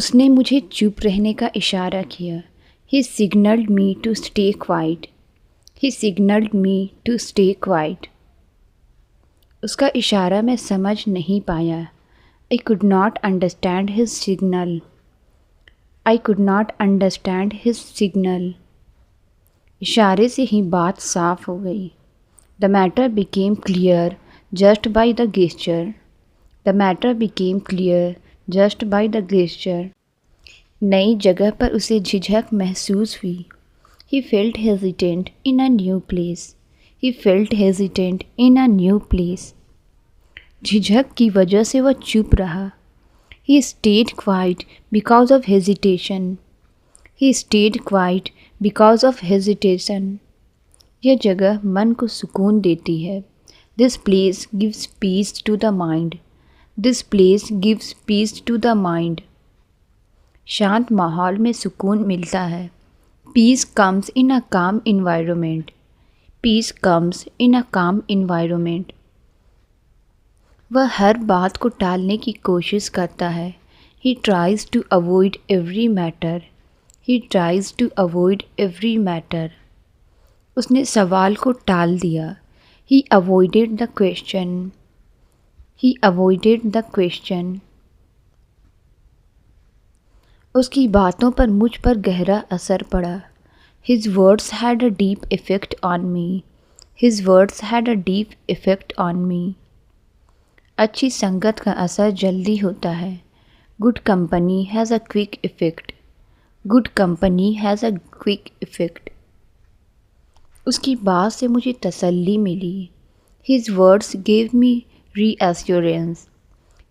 उसने मुझे चुप रहने का इशारा किया। He signaled me to stay quiet. He signaled me to stay quiet. उसका इशारा मैं समझ नहीं पाया। I could not understand his signal. I could not understand his signal. इशारे से ही बात साफ हो गई। The matter became clear just by the gesture. The matter became clear just by the gesture. नई जगह पर उसे झिझक महसूस हुई। He felt hesitant in a new place. He felt hesitant in a new place. झिझक की वजह से वह चुप रहा। He stayed quiet because of hesitation. He stayed quiet because of hesitation. यह जगह मन को सुकून देती है। This place gives peace to the mind. This place gives peace to the mind. शांत माहौल में सुकून मिलता है। Peace comes in a calm environment. Peace comes in a calm environment. वह हर बात को टालने की कोशिश करता है। He tries to avoid every matter. He tries to avoid every matter. उसने सवाल को टाल दिया। He avoided the question. He avoided the question. उसकी बातों पर मुझ पर गहरा असर पड़ा। His words had a deep effect on me. His words had a deep effect on me. अच्छी संगत का असर जल्दी होता है। Good company has a quick effect. Good company has a quick effect. उसकी बात से मुझे तसल्ली मिली। His words gave me reassurance.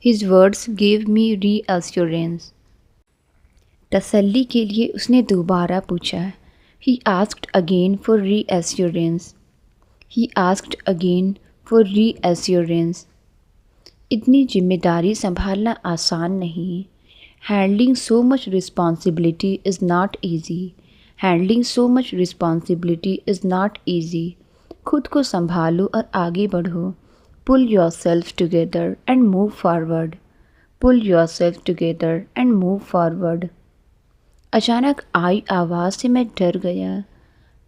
His words gave me reassurance. तसल्ली के लिए उसने दोबारा पूछा। He asked again for reassurance. He asked again for reassurance. इतनी जिम्मेदारी संभालना आसान नहीं। Handling so much responsibility is not easy. Handling so much responsibility is not easy. खुद को संभालो और आगे बढ़ो। Pull yourself together and move forward. Pull yourself together and move forward. अचानक आई आवाज़ से मैं डर गया।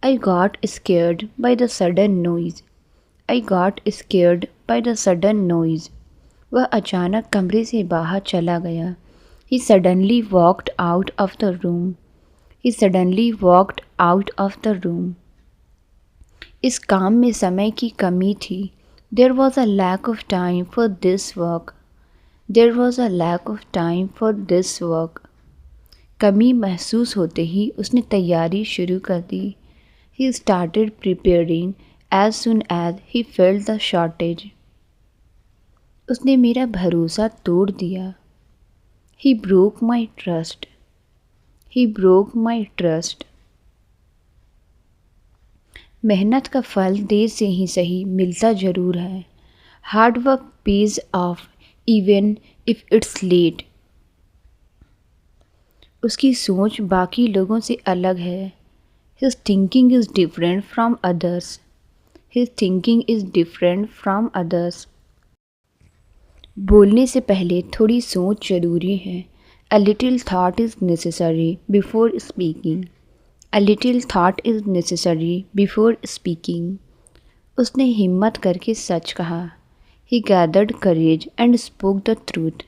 I got scared by the sudden noise. I got scared by the sudden noise. वह अचानक कमरे से बाहर चला गया। He suddenly walked out of the room. He suddenly walked out of the room. इस काम में समय की कमी थी। There was a lack of time for this work. There was a lack of time for this work. कमी महसूस होते ही उसने तैयारी शुरू कर दी। He started preparing as soon as he felt the shortage. उसने मेरा भरोसा तोड़ दिया। He broke my trust. He broke my trust. मेहनत का फल देर से ही सही मिलता ज़रूर है। Hard work pays off even if it's late. उसकी सोच बाकी लोगों से अलग है। His thinking is different from others. His thinking is different from others. बोलने से पहले थोड़ी सोच ज़रूरी है। A little thought is necessary before speaking. A little thought is necessary before speaking. उसने हिम्मत करके सच कहा। He gathered courage and spoke the truth.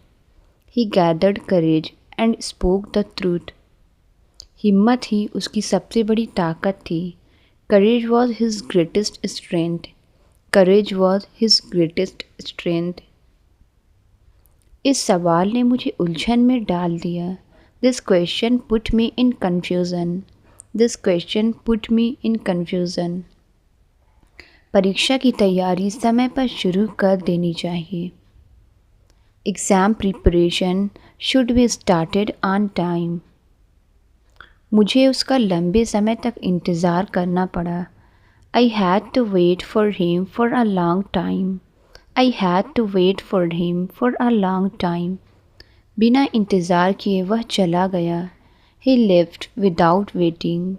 He gathered courage and spoke the truth. हिम्मत ही उसकी सबसे बड़ी ताकत थी। Courage was his greatest strength. Courage was his greatest strength. इस सवाल ने मुझे उलझन में डाल दिया। This question put me in confusion. This question put me in confusion. परीक्षा की तैयारी समय पर शुरू कर देनी चाहिए। Exam preparation should be started on time. मुझे उसका लंबे समय तक इंतज़ार करना पड़ा। I had to wait for him for a long time. I had to wait for him for a long time. बिना इंतज़ार किए वह चला गया। He left without waiting.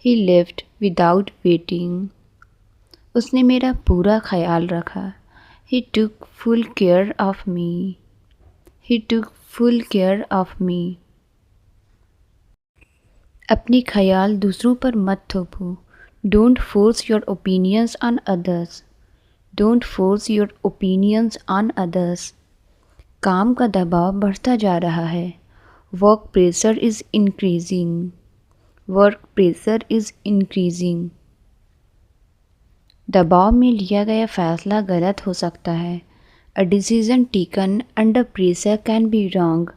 He left without waiting. उसने मेरा पूरा ख्याल रखा। He took full care of me. He took full care of me. अपने ख्याल दूसरों पर मत थोपो। Don't force your opinions on others. Don't force your opinions on others. काम का दबाव बढ़ता जा रहा है। Work pressure is increasing. Work pressure is increasing. दबाव में लिया गया फैसला गलत हो सकता है। A decision taken under pressure can be wrong.